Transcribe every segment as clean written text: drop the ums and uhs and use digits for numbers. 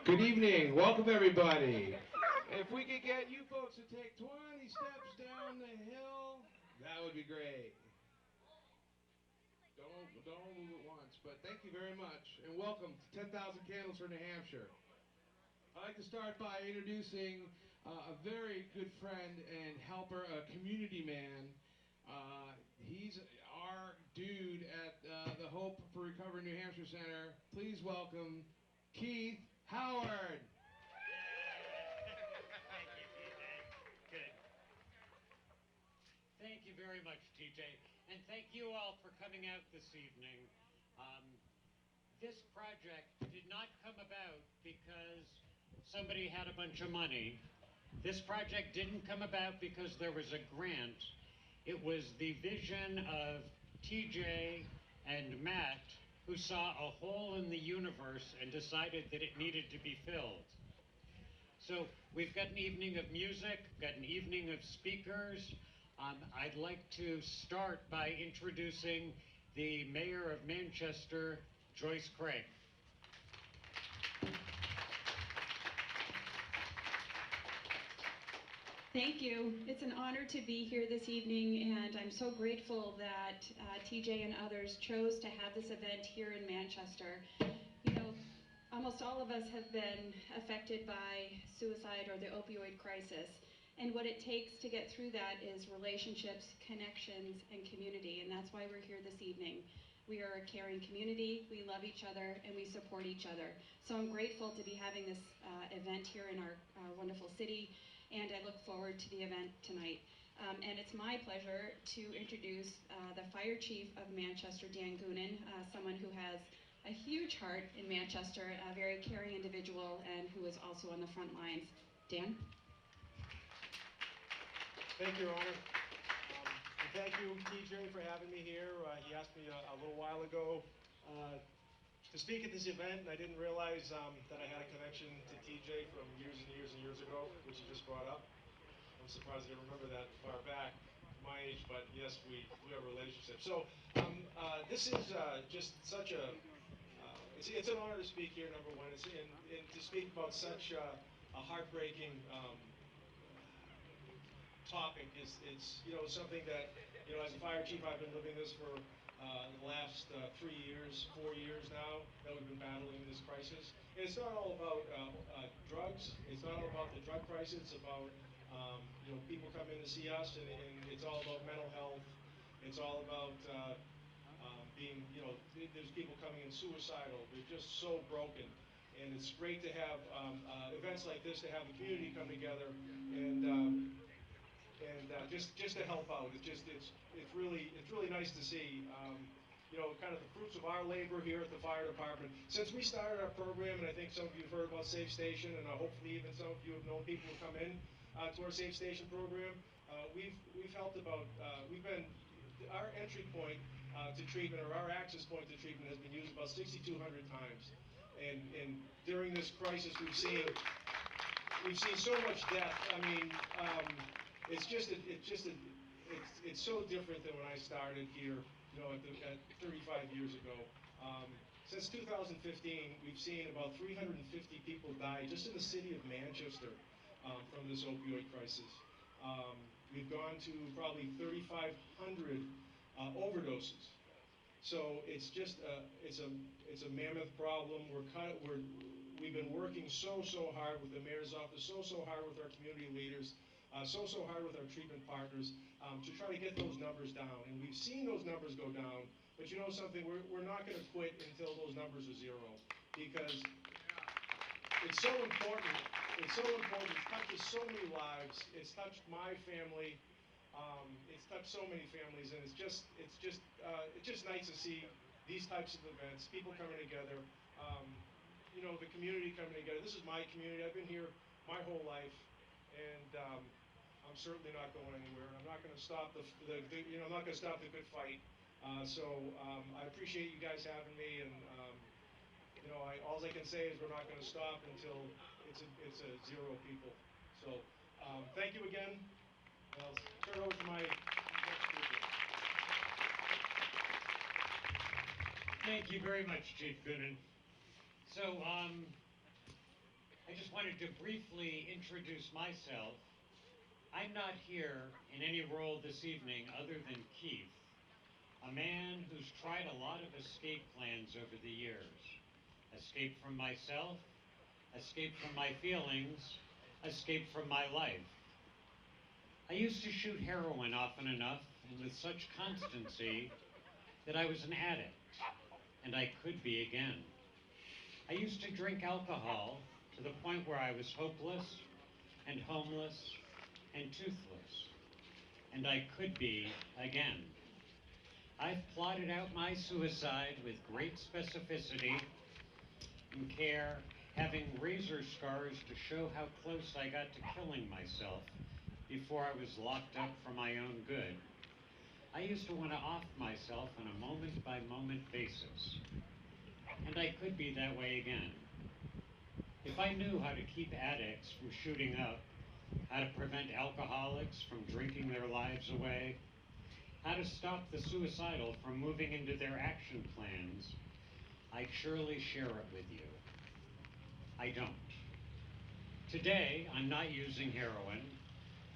Good evening. Welcome, everybody. If we could get you folks to take 20 steps down the hill, that would be great. Don't move at once, but thank you very much, and welcome to 10,000 Candles for New Hampshire. I'd like to start by introducing a very good friend and helper, a community man. He's our dude at the Hope for Recovery New Hampshire Center. Please welcome Keith Howard. Thank you, TJ. Good. Thank you very much, TJ. And thank you all for coming out this evening. Um, this project did not come about because somebody had a bunch of money. This project didn't come about because there was a grant. It was the vision of TJ and Matt, who saw a hole in the universe and decided that it needed to be filled. So we've got an evening of music, got an evening of speakers. I'd like to start by introducing the Mayor of Manchester, Joyce Craig. Thank you. It's an honor to be here this evening, and I'm so grateful that TJ and others chose to have this event here in Manchester. You know, almost all of us have been affected by suicide or the opioid crisis, and what it takes to get through that is relationships, connections, and community, and that's why we're here this evening. We are a caring community, we love each other, and we support each other. So I'm grateful to be having this event here in our wonderful city, and I look forward to the event tonight. And it's my pleasure to introduce the Fire Chief of Manchester, Dan Goonan, someone who has a huge heart in Manchester, a very caring individual, and who is also on the front lines. Dan? Thank you, Your Honor. And thank you, TJ, for having me here. He asked me a little while ago to speak at this event, and I didn't realize that I had a connection to TJ from years and years and years ago, which he just brought up. I'm surprised you remember that far back, my age, but yes, we have a relationship. So this is just such a, it's an honor to speak here, number one, and to speak about such a heartbreaking topic. It's something that, as a fire chief, I've been living this for the last 3 years, 4 years now that we've been battling this crisis. And it's not all about drugs. It's not all about the drug crisis. It's about people come in to see us, and it's all about mental health. It's all about being, there's people coming in suicidal. They're just so broken. And it's great to have events like this, to have the community come together and just to help out. It's really nice to see kind of the fruits of our labor here at the fire department. Since we started our program, and I think some of you have heard about Safe Station, and hopefully even some of you have known people who come in to our Safe Station program, we've helped about we've been our entry point to treatment, or our access point to treatment, has been used about 6,200 times. And during this crisis, we've seen so much death. I mean, it's so different than when I started here, at 35 years ago. Since 2015, we've seen about 350 people die just in the city of Manchester from this opioid crisis. We've gone to probably 3,500 overdoses. So it's just it's a mammoth problem. We've been working so hard with the mayor's office, so hard with our community leaders, so hard with our treatment partners to try to get those numbers down. And we've seen those numbers go down. But you know something? We're not going to quit until those numbers are zero, because it's so important. It's so important. It touches so many lives. It's touched my family. It's touched so many families, and it's just nice to see these types of events, people coming together, the community coming together. This is my community. I've been here my whole life, and I'm certainly not going anywhere. And I'm not going to stop I'm not going to stop the good fight. So I appreciate you guys having me, and all I can say is we're not going to stop until it's a zero people. So thank you again. I'll turn it over to my next speaker. Thank you very much, Chief Goonan. So wanted to briefly introduce myself. I'm not here in any role this evening other than Keith, a man who's tried a lot of escape plans over the years. Escape from myself, escape from my feelings, escape from my life. I used to shoot heroin often enough and with such constancy that I was an addict, and I could be again. I used to drink alcohol to the point where I was hopeless and homeless and toothless, and I could be again. I've plotted out my suicide with great specificity and care, having razor scars to show how close I got to killing myself before I was locked up for my own good. I used to want to off myself on a moment-by-moment basis, and I could be that way again. If I knew how to keep addicts from shooting up, how to prevent alcoholics from drinking their lives away, how to stop the suicidal from moving into their action plans, I'd surely share it with you. I don't. Today, I'm not using heroin.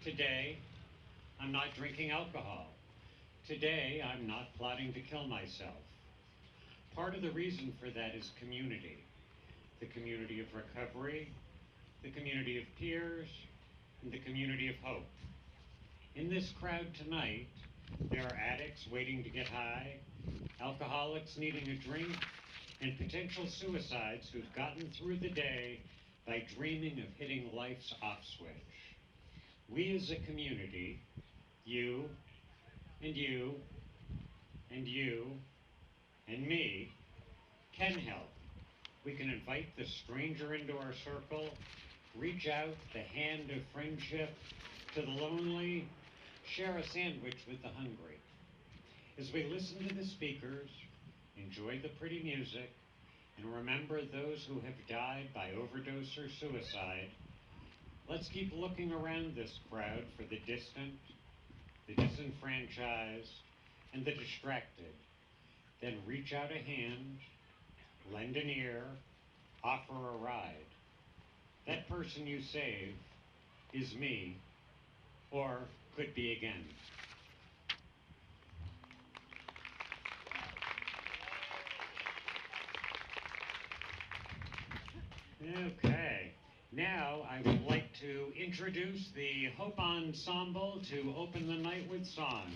Today, I'm not drinking alcohol. Today, I'm not plotting to kill myself. Part of the reason for that is community. The community of recovery, the community of peers, and the community of hope. In this crowd tonight, there are addicts waiting to get high, alcoholics needing a drink, and potential suicides who've gotten through the day by dreaming of hitting life's off switch. We as a community, you, and you, and you, and me, can help. We can invite the stranger into our circle, reach out the hand of friendship to the lonely, share a sandwich with the hungry. As we listen to the speakers, enjoy the pretty music, and remember those who have died by overdose or suicide, let's keep looking around this crowd for the distant, the disenfranchised, and the distracted. Then reach out a hand, lend an ear, offer a ride. That person you save is me, or could be again. Okay, now I would like to introduce the Hope Ensemble to open the night with song.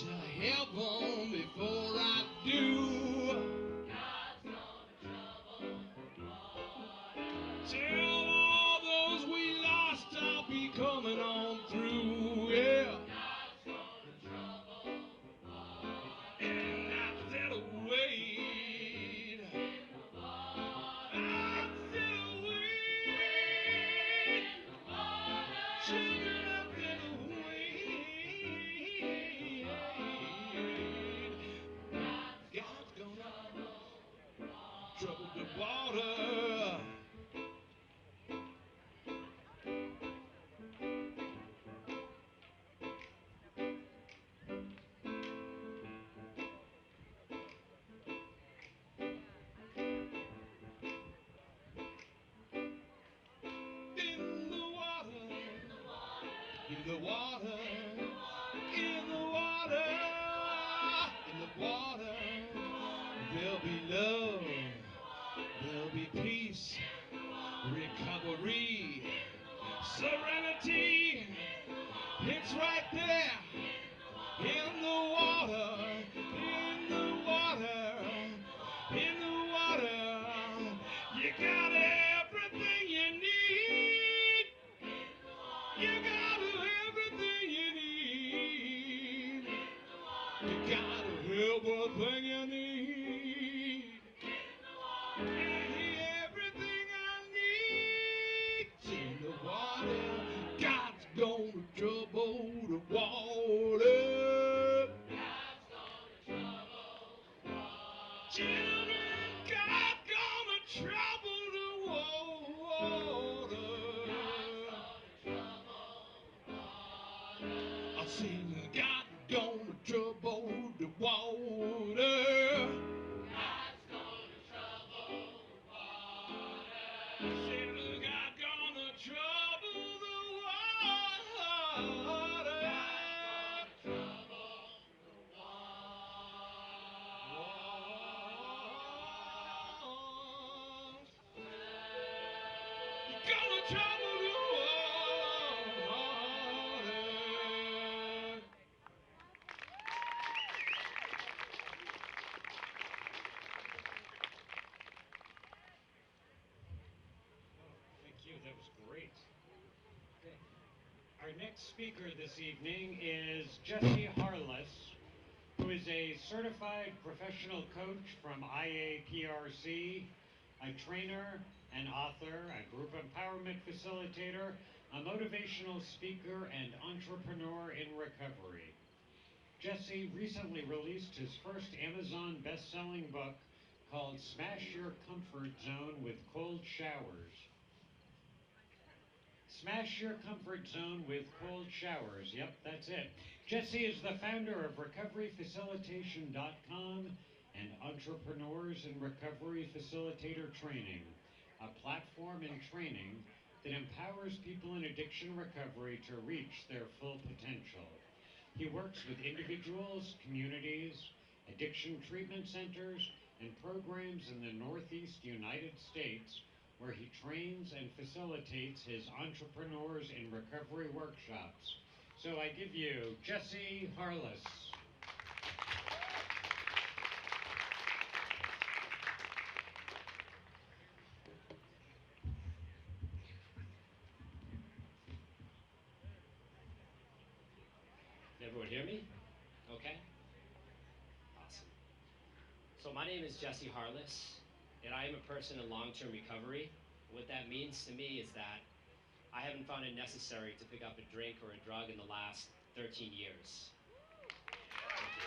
to heaven before I do. Tell all those we lost I'll be coming on through, yeah. And I said wait. I said wait. Children, I said wait. God's gonna trouble the water. In the water, in the water, in the water, in the water, there'll be love, there'll be peace, recovery, serenity. It's right there in the water, in the water, in the water. You got everything you need. You got everything you need. You got everything you need. Everything I need in the water. God's gonna trouble the water. Children, God's gonna trouble the water. I sing God's gonna trouble the water. Said God gonna trouble the water. Gonna trouble the water. Thank you. That was great. Okay. Our next speaker this evening is Jesse Harless, who is a certified professional coach from IAPRC, a trainer, an author, a group empowerment facilitator, a motivational speaker, and entrepreneur in recovery. Jesse recently released his first Amazon best-selling book called Smash Your Comfort Zone with Cold Showers. Smash Your Comfort Zone with Cold Showers. Yep, that's it. Jesse is the founder of RecoveryFacilitation.com and Entrepreneurs in Recovery Facilitator Training, a platform and training that empowers people in addiction recovery to reach their full potential. He works with individuals, communities, addiction treatment centers, and programs in the Northeast United States, where he trains and facilitates his Entrepreneurs in Recovery workshops. So I give you Jesse Harless. Can everyone hear me? Okay? Awesome. So my name is Jesse Harless, and I am a person in long-term recovery. What that means to me is that I haven't found it necessary to pick up a drink or a drug in the last 13 years. Thank you.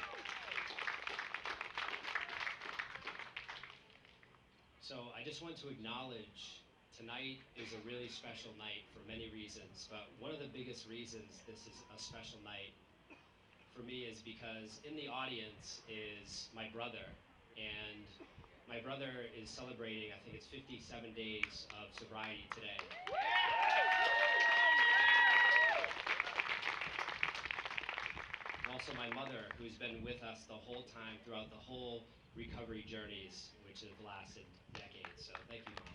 So I just want to acknowledge tonight is a really special night for many reasons, but one of the biggest reasons this is a special night for me is because in the audience is my brother, and my brother is celebrating, I think it's 57 days of sobriety today. And also my mother, who's been with us the whole time throughout the whole recovery journeys, which have lasted decades. So thank you, Mom.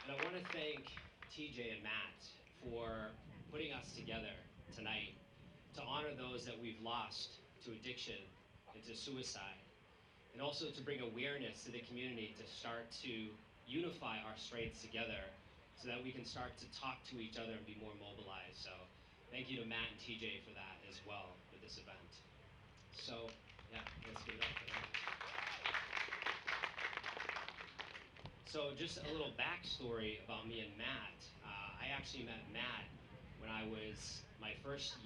And I want to thank TJ and Matt for putting us together tonight to honor those that we've lost to addiction and to suicide, and also to bring awareness to the community to start to unify our strengths together so that we can start to talk to each other and be more mobilized. So thank you to Matt and TJ for that as well with this event. So yeah, let's give it up for that. So just a little backstory about me and Matt. I actually met Matt when I was my first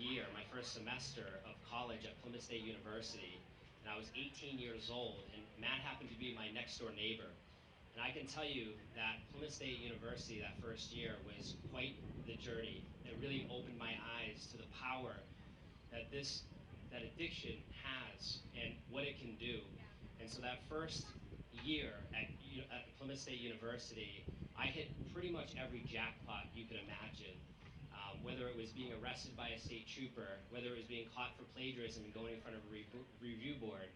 semester of college at Plymouth State University, and I was 18 years old, and Matt happened to be my next door neighbor. And I can tell you that Plymouth State University that first year was quite the journey. It really opened my eyes to the power that addiction has and what it can do. And so that first year at Plymouth State University, I hit pretty much every jackpot you could imagine. Whether it was being arrested by a state trooper, whether it was being caught for plagiarism and going in front of a review board.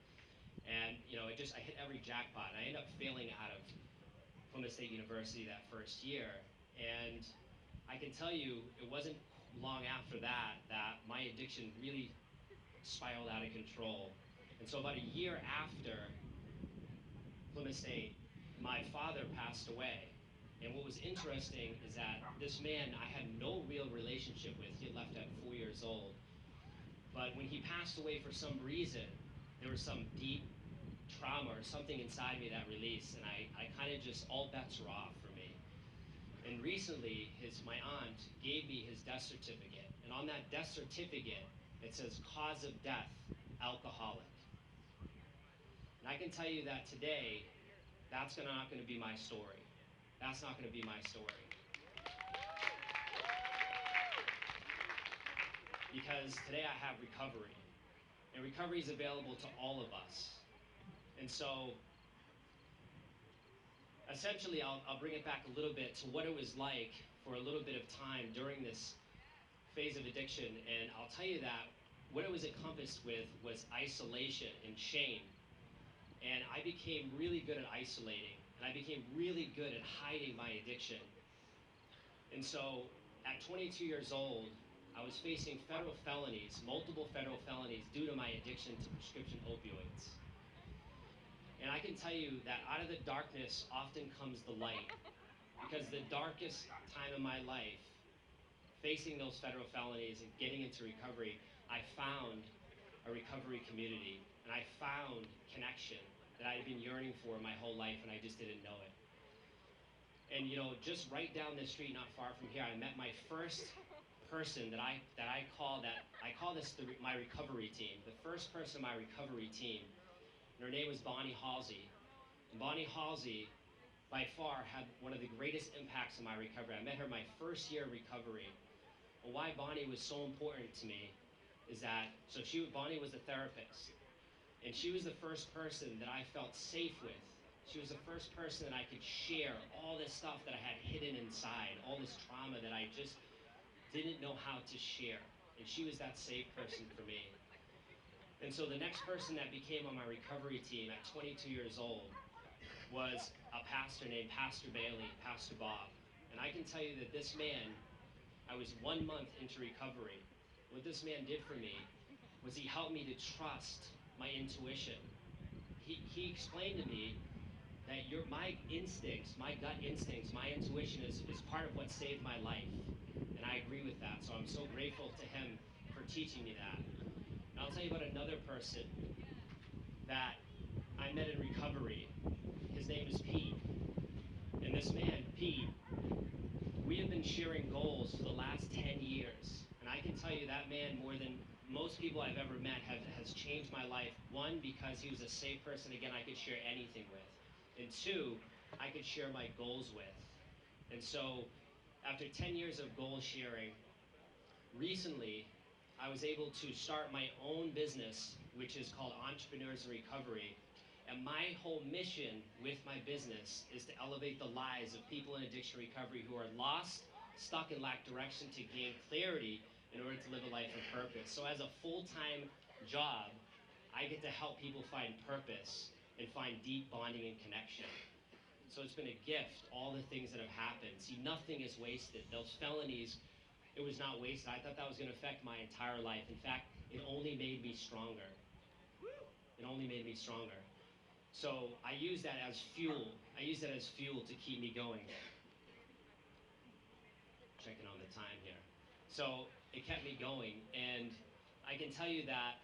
And I hit every jackpot. I ended up failing out of Plymouth State University that first year. And I can tell you, it wasn't long after that my addiction really spiraled out of control. And so about a year after Plymouth State, my father passed away. And what was interesting is that this man I had no real relationship with. He had left at 4 years old. But when he passed away for some reason, there was some deep trauma or something inside me that released, and I kind of just, all bets were off for me. And recently, my aunt gave me his death certificate. And on that death certificate, it says cause of death, alcoholic. And I can tell you that today, that's not going to be my story. That's not going to be my story. Because today I have recovery. And recovery is available to all of us. And so, essentially, I'll bring it back a little bit to what it was like for a little bit of time during this phase of addiction. And I'll tell you that what it was encompassed with was isolation and shame. And I became really good at isolating. And I became really good at hiding my addiction. And so, at 22 years old, I was facing federal felonies, multiple federal felonies, due to my addiction to prescription opioids. And I can tell you that out of the darkness often comes the light. Because the darkest time in my life, facing those federal felonies and getting into recovery, I found a recovery community. And I found connection that I had been yearning for my whole life, and I just didn't know it. And just right down the street, not far from here, I met my first person that I call this my recovery team. The first person in my recovery team, and her name was Bonnie Halsey. And Bonnie Halsey, by far, had one of the greatest impacts on my recovery. I met her my first year of recovery. And why Bonnie was so important to me is that, Bonnie was a therapist. And she was the first person that I felt safe with. She was the first person that I could share all this stuff that I had hidden inside, all this trauma that I just didn't know how to share. And she was that safe person for me. And so the next person that became on my recovery team at 22 years old was a pastor named Pastor Bailey, Pastor Bob. And I can tell you that this man, I was 1 month into recovery. What this man did for me was he helped me to trust my intuition. He explained to me that my instincts, my gut instincts, my intuition is part of what saved my life. And I agree with that. So I'm so grateful to him for teaching me that. And I'll tell you about another person that I met in recovery. His name is Pete. And this man, Pete, we have been sharing goals for the last 10 years. And I can tell you that man, more than most people I've ever met, has changed my life. One, because he was a safe person, again, I could share anything with. And two, I could share my goals with. And so, after 10 years of goal sharing, recently, I was able to start my own business, which is called Entrepreneurs in Recovery. And my whole mission with my business is to elevate the lives of people in addiction recovery who are lost, stuck, and lack direction to gain clarity in order to live a life of purpose. So as a full-time job, I get to help people find purpose and find deep bonding and connection. So it's been a gift, all the things that have happened. See, nothing is wasted. Those felonies it was not wasted. I thought that was going to affect my entire life. In fact, it only made me stronger. It only made me stronger. So I use that as fuel. I use that as fuel to keep me going. Checking on the time here. So it kept me going, and I can tell you that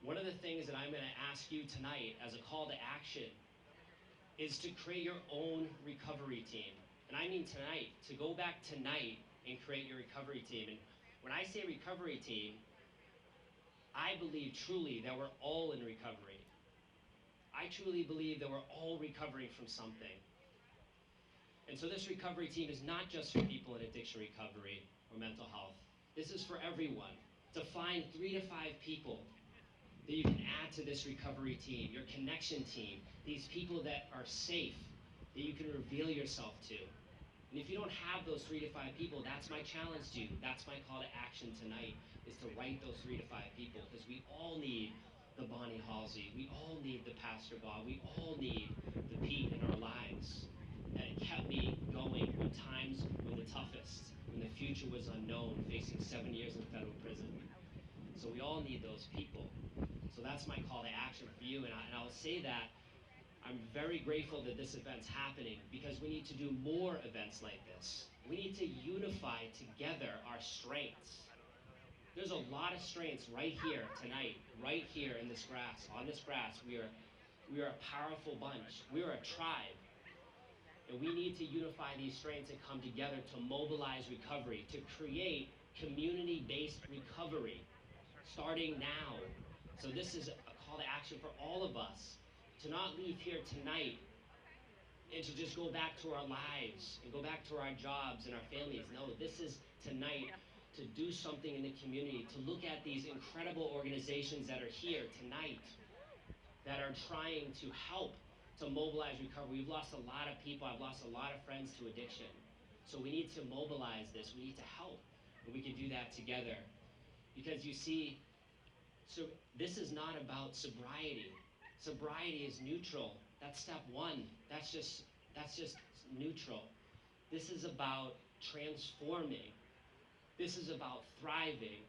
one of the things that I'm going to ask you tonight as a call to action is to create your own recovery team. And I mean tonight, to go back tonight and create your recovery team. And when I say recovery team, I believe truly that we're all in recovery. I truly believe that we're all recovering from something. And so this recovery team is not just for people in addiction recovery or mental health. This is for everyone. To find 3 to 5 people that you can add to this recovery team, your connection team, these people that are safe, that you can reveal yourself to. And if you don't have those 3 to 5 people, that's my challenge to you. That's my call to action tonight, is to write those 3 to 5 people, because we all need the Bonnie Halsey. We all need the Pastor Bob. We all need the Pete in our lives. And it kept me going when times were the toughest, when the future was unknown, facing 7 years in federal prison. So we all need those people. So that's my call to action for you. And I'll say that I'm very grateful that this event's happening, because we need to do more events like this. We need to unify together our strengths. There's a lot of strengths right here tonight, right here in this grass. On this grass, we are a powerful bunch. We are a tribe. And we need to unify these strengths and come together to mobilize recovery, to create community-based recovery, starting now. So this is a call to action for all of us, to not leave here tonight and to just go back to our lives and go back to our jobs and our families. No, this is tonight to do something in the community, to look at these incredible organizations that are here tonight, that are trying to help to mobilize recovery. We've lost a lot of people. I've lost a lot of friends to addiction. So we need to mobilize this. We need to help. And we can do that together. Because you see, so this is not about sobriety. Sobriety is neutral. That's step one. That's just neutral. This is about transforming. This is about thriving.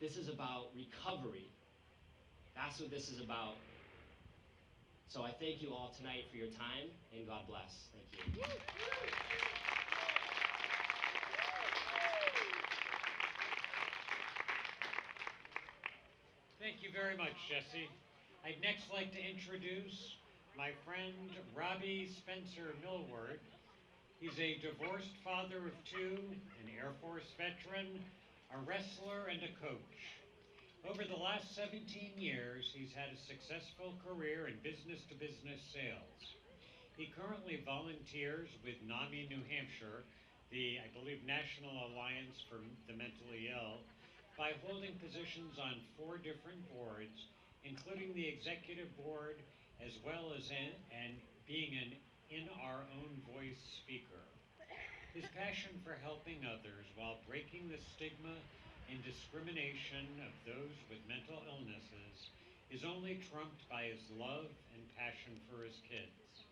This is about recovery. That's what this is about. So I thank you all tonight for your time, and God bless. Thank you. Thank you very much, Jesse. I'd next like to introduce my friend Robbie Spencer Millward. He's a divorced father of 2, an Air Force veteran, a wrestler, and a coach. Over the last 17 years, he's had a successful career in business-to-business sales. He currently volunteers with NAMI New Hampshire, the, I believe, National Alliance for the Mentally Ill, by holding positions on 4 different boards, including the executive board, as well as being an in our own voice speaker. His passion for helping others while breaking the stigma and discrimination of those with mental illnesses is only trumped by his love and passion for his kids.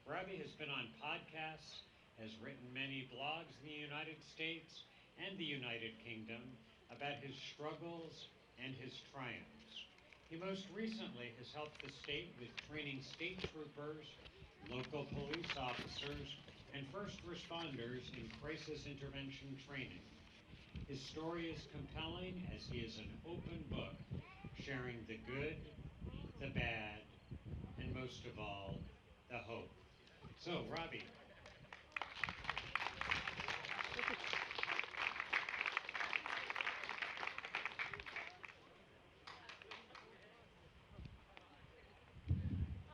Robbie has been on podcasts, has written many blogs in the United States and the United Kingdom about his struggles and his triumphs. He most recently has helped the state with training state troopers, local police officers, and first responders in crisis intervention training. His story is compelling as he is an open book, sharing the good, the bad, and most of all, the hope. So, Robbie.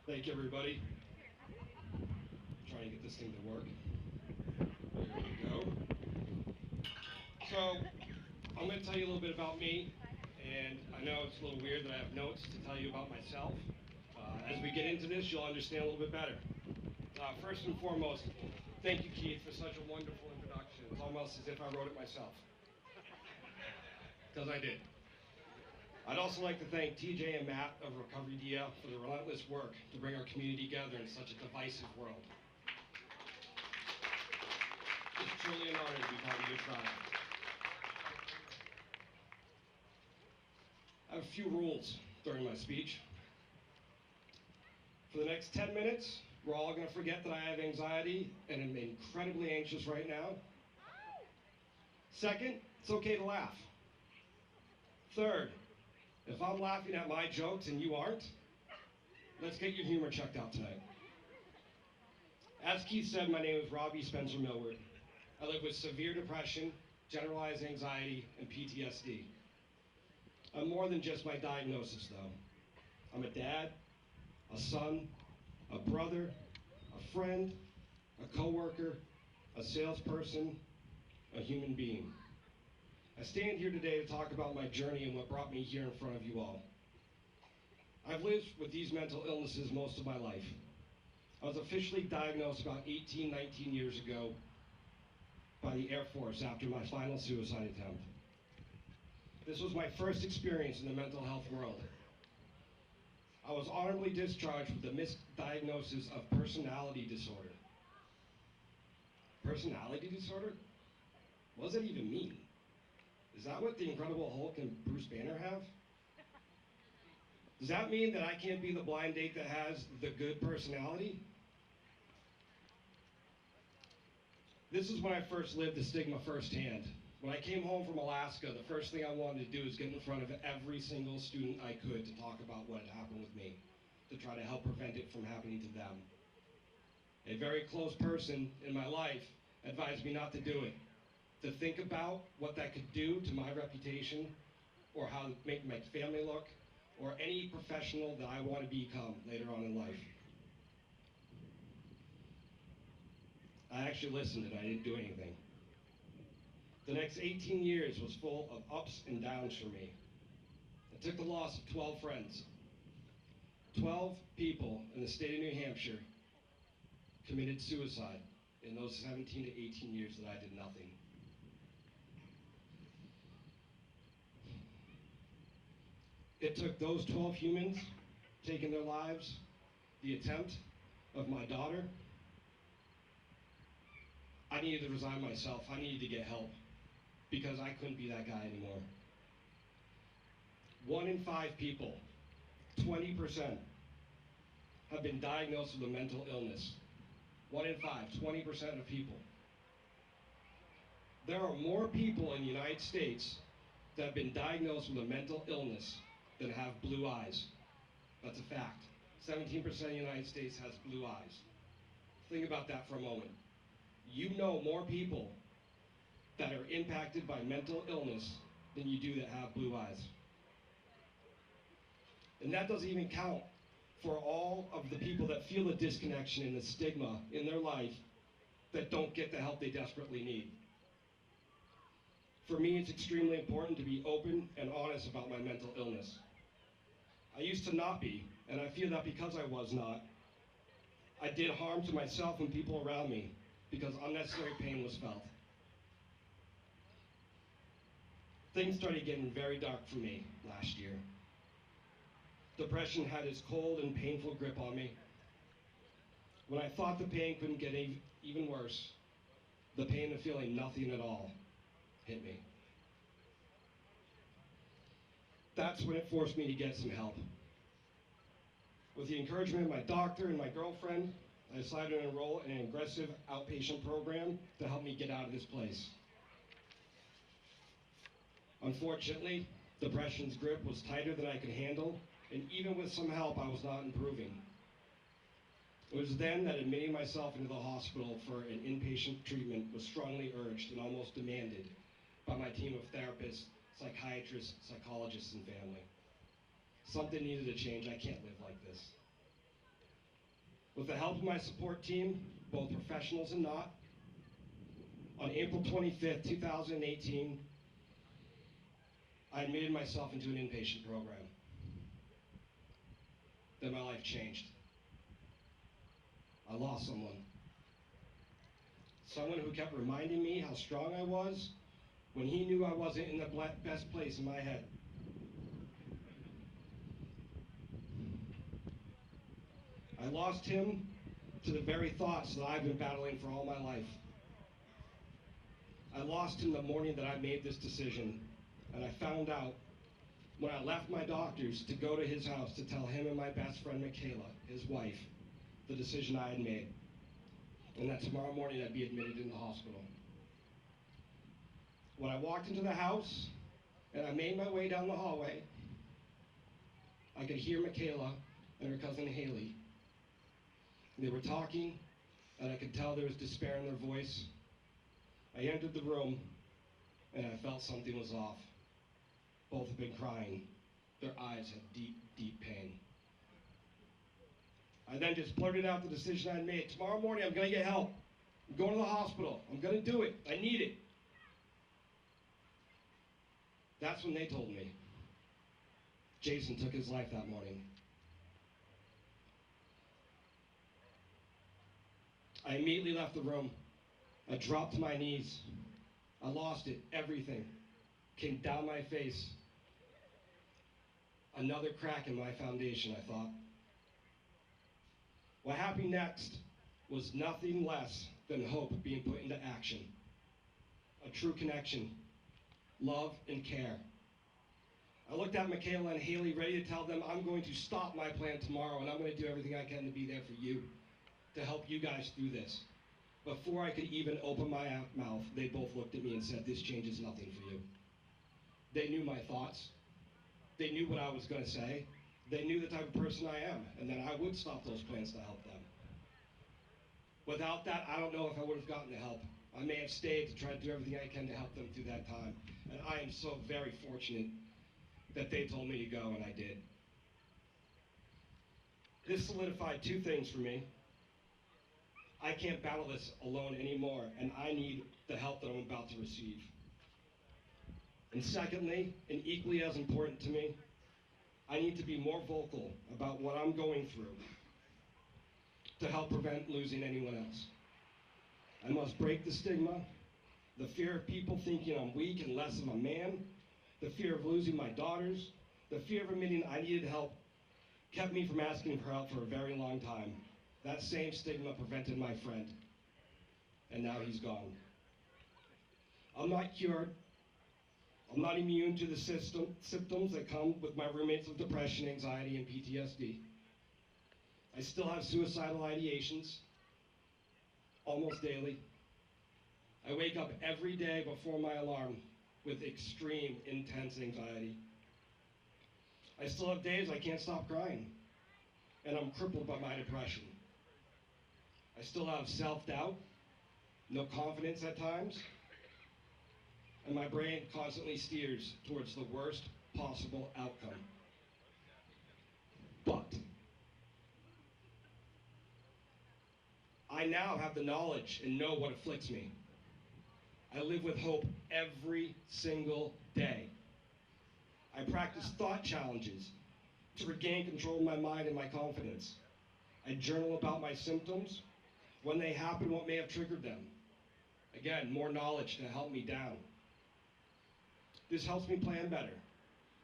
Thank you, everybody. Trying to get this thing to work. There we go. So, I'm going to tell you a little bit about me, and I know it's a little weird that I have notes to tell you about myself. As we get into this, you'll understand a little bit better. First and foremost, thank you, Keith, for such a wonderful introduction. It's almost as if I wrote it myself. Because I did. I'd also like to thank TJ and Matt of Recovery DF for the relentless work to bring our community together in such a divisive world. It's truly an honor to be part of your tribe. have a few rules during my speech. For the next 10 minutes, we're all going to forget that I have anxiety and am incredibly anxious right now. Second, it's okay to laugh. Third, if I'm laughing at my jokes and you aren't, let's get your humor checked out tonight. As Keith said, my name is Robbie Spencer Millward. I live with severe depression, generalized anxiety, and PTSD. I'm more than just my diagnosis, though. I'm a dad, a son, a brother, a friend, a coworker, a salesperson, a human being. I stand here today to talk about my journey and what brought me here in front of you all. I've lived with these mental illnesses most of my life. I was officially diagnosed about 18, 19 years ago by the Air Force after my final suicide attempt. This was my first experience in the mental health world. I was honorably discharged with the misdiagnosis of personality disorder. Personality disorder? What does that even mean? Is that what the Incredible Hulk and Bruce Banner have? Does that mean that I can't be the blind date that has the good personality? This is when I first lived the stigma firsthand. When I came home from Alaska, the first thing I wanted to do is get in front of every single student I could to talk about what had happened with me, to try to help prevent it from happening to them. A very close person in my life advised me not to do it, to think about what that could do to my reputation, or how to make my family look, or any professional that I want to become later on in life. I actually listened and I didn't do anything. The next 18 years was full of ups and downs for me. I took the loss of 12 friends. 12 people in the state of New Hampshire committed suicide in those 17 to 18 years that I did nothing. It took those 12 humans taking their lives, the attempt of my daughter. I needed to resign myself. I needed to get help because I couldn't be that guy anymore. 1 in 5 people, 20%, have been diagnosed with a mental illness. 1 in 5, 20% of people. There are more people in the United States that have been diagnosed with a mental illness than have blue eyes. That's a fact. 17% of the United States has blue eyes. Think about that for a moment. You know more people that are impacted by mental illness than you do that have blue eyes. And that doesn't even count for all of the people that feel the disconnection and the stigma in their life that don't get the help they desperately need. For me, it's extremely important to be open and honest about my mental illness. I used to not be, and I feel that because I was not, I did harm to myself and people around me because unnecessary pain was felt. Things started getting very dark for me last year. Depression had its cold and painful grip on me. When I thought the pain couldn't get even worse, the pain of feeling nothing at all hit me. That's when it forced me to get some help. With the encouragement of my doctor and my girlfriend, I decided to enroll in an aggressive outpatient program to help me get out of this place. Unfortunately, depression's grip was tighter than I could handle, and even with some help, I was not improving. It was then that admitting myself into the hospital for an inpatient treatment was strongly urged and almost demanded by my team of therapists, psychiatrists, psychologists, and family. Something needed to change. I can't live like this. With the help of my support team, both professionals and not, on April 25th, 2018, I admitted myself into an inpatient program. Then my life changed. I lost someone. Someone who kept reminding me how strong I was when he knew I wasn't in the best place in my head. I lost him to the very thoughts that I've been battling for all my life. I lost him the morning that I made this decision, and I found out when I left my doctor's to go to his house to tell him and my best friend Michaela, his wife, the decision I had made, and that tomorrow morning I'd be admitted in the hospital. When I walked into the house and I made my way down the hallway, I could hear Michaela and her cousin Haley. They were talking, and I could tell there was despair in their voice. I entered the room, and I felt something was off. Both had been crying. Their eyes had deep, deep pain. I then just blurted out the decision I'd made. Tomorrow morning, I'm going to get help. I'm going to the hospital. I'm going to do it. I need it. That's when they told me Jason took his life that morning. I immediately left the room. I dropped to my knees. I lost it. Everything came down my face. Another crack in my foundation, I thought. What happened next was nothing less than hope being put into action. A true connection, love and care. I looked at Michaela and Haley, ready to tell them I'm going to stop my plan tomorrow and I'm going to do everything I can to be there for you, to help you guys through this. Before I could even open my mouth, they both looked at me and said, this changes nothing for you. They knew my thoughts. They knew what I was going to say. They knew the type of person I am, and that I would stop those plans to help them. Without that, I don't know if I would have gotten the help. I may have stayed to try to do everything I can to help them through that time. And I am so very fortunate that they told me to go, and I did. This solidified two things for me. I can't battle this alone anymore, and I need the help that I'm about to receive. And secondly, and equally as important to me, I need to be more vocal about what I'm going through to help prevent losing anyone else. I must break the stigma, the fear of people thinking I'm weak and less of a man, the fear of losing my daughters, the fear of admitting I needed help kept me from asking for help for a very long time. That same stigma prevented my friend, and now he's gone. I'm not cured. I'm not immune to the symptoms that come with my roommates of depression, anxiety, and PTSD. I still have suicidal ideations, almost daily. I wake up every day before my alarm with extreme, intense anxiety. I still have days I can't stop crying, and I'm crippled by my depression. I still have self-doubt, no confidence at times, and my brain constantly steers towards the worst possible outcome. But I now have the knowledge and know what afflicts me. I live with hope every single day. I practice thought challenges to regain control of my mind and my confidence. I journal about my symptoms, when they happen, what may have triggered them. Again, more knowledge to help me down. This helps me plan better.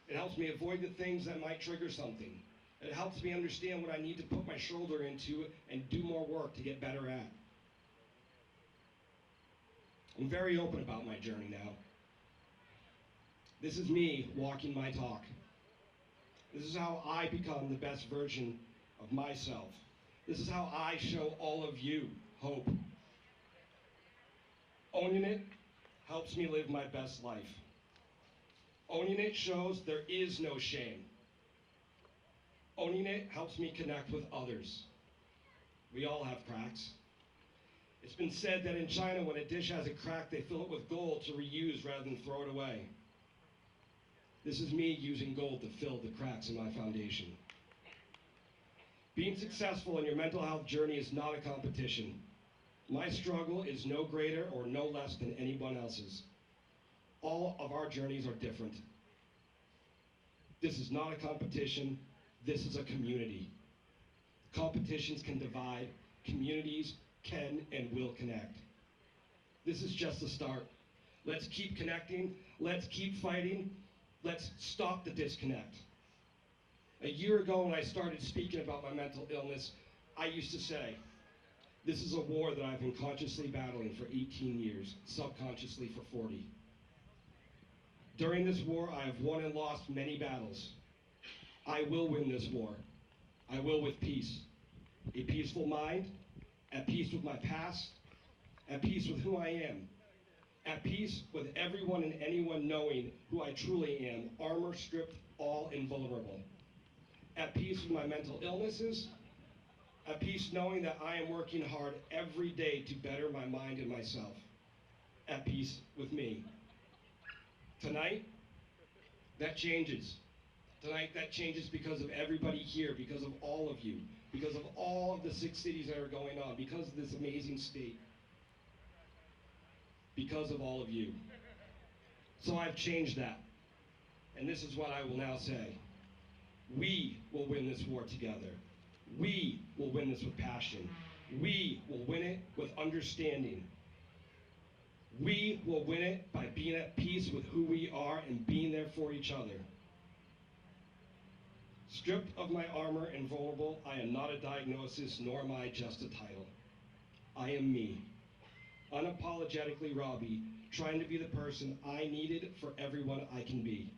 It helps me avoid the things that might trigger something. It helps me understand what I need to put my shoulder into and do more work to get better at. I'm very open about my journey now. This is me walking my talk. This is how I become the best version of myself. This is how I show all of you hope. Owning it helps me live my best life. Owning it shows there is no shame. Owning it helps me connect with others. We all have cracks. It's been said that in China, when a dish has a crack, they fill it with gold to reuse rather than throw it away. This is me using gold to fill the cracks in my foundation. Being successful in your mental health journey is not a competition. My struggle is no greater or no less than anyone else's. All of our journeys are different. This is not a competition. This is a community. Competitions can divide. Communities can and will connect. This is just the start. Let's keep connecting. Let's keep fighting. Let's stop the disconnect. A year ago when I started speaking about my mental illness, I used to say, this is a war that I've been consciously battling for 18 years, subconsciously for 40. During this war, I have won and lost many battles. I will win this war. I will with peace. A peaceful mind, at peace with my past, at peace with who I am, at peace with everyone and anyone knowing who I truly am, armor stripped, all invulnerable. At peace with my mental illnesses, at peace knowing that I am working hard every day to better my mind and myself. At peace with me. Tonight, that changes. Tonight, that changes because of everybody here, because of all of you, because of all of the 6 cities that are going on, because of this amazing state, because of all of you. So I've changed that. And this is what I will now say. We will win this war together. We will win this with passion. We will win it with understanding. We will win it by being at peace with who we are and being there for each other. Stripped of my armor and vulnerable, I am not a diagnosis, nor am I just a title. I am me. Unapologetically Robbie, trying to be the person I needed for everyone I can be.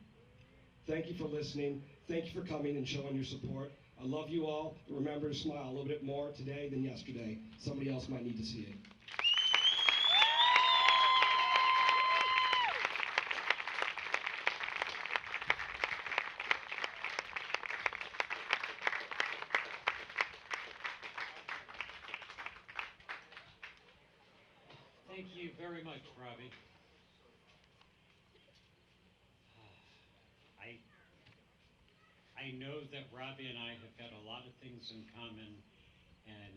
Thank you for listening. Thank you for coming and showing your support. I love you all. Remember to smile a little bit more today than yesterday. Somebody else might need to see it. Thank you very much, Robbie. I know that Robbie and I have got a lot of things in common, and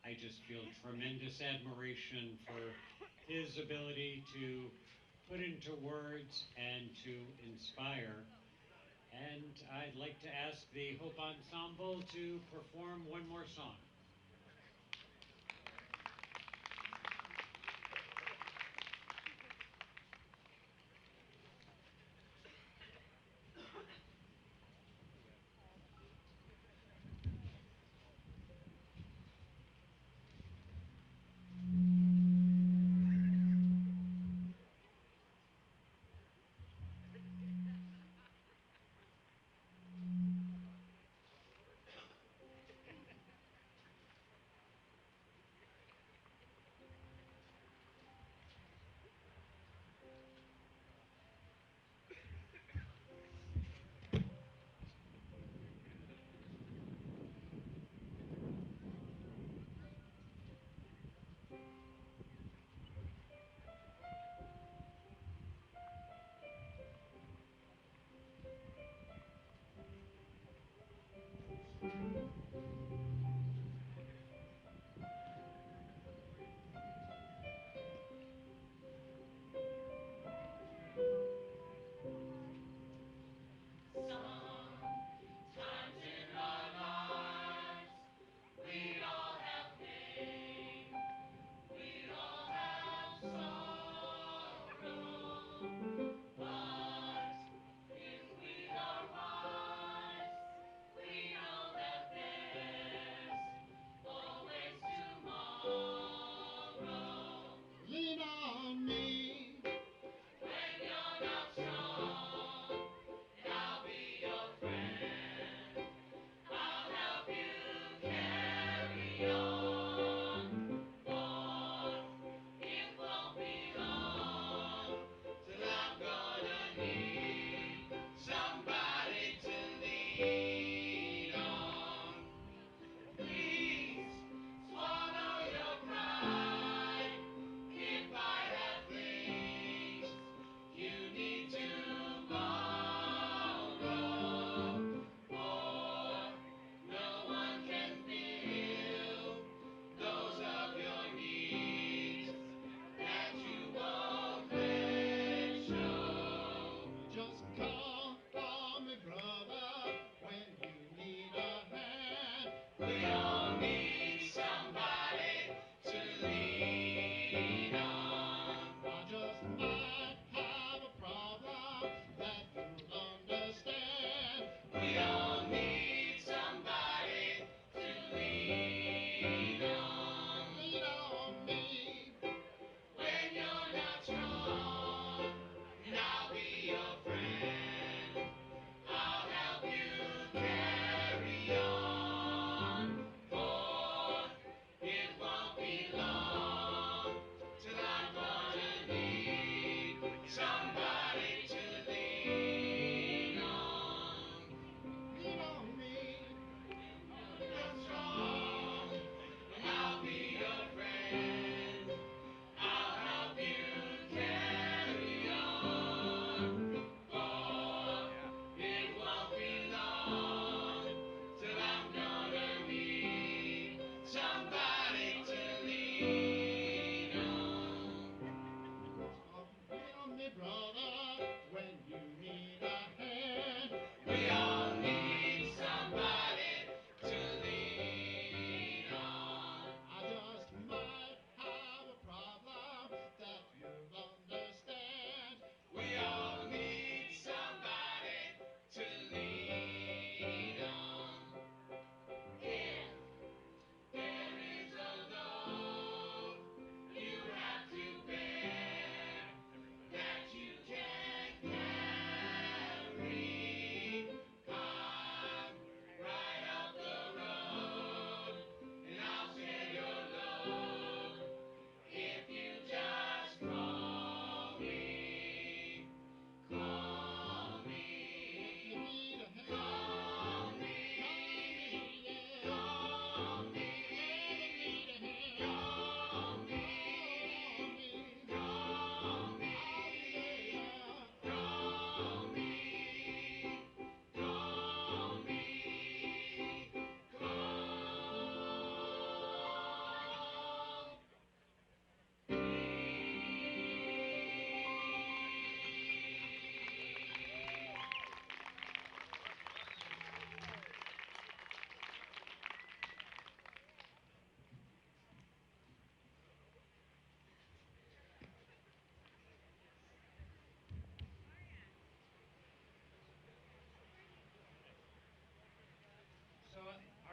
I just feel tremendous admiration for his ability to put into words and to inspire. And I'd like to ask the Hope Ensemble to perform one more song.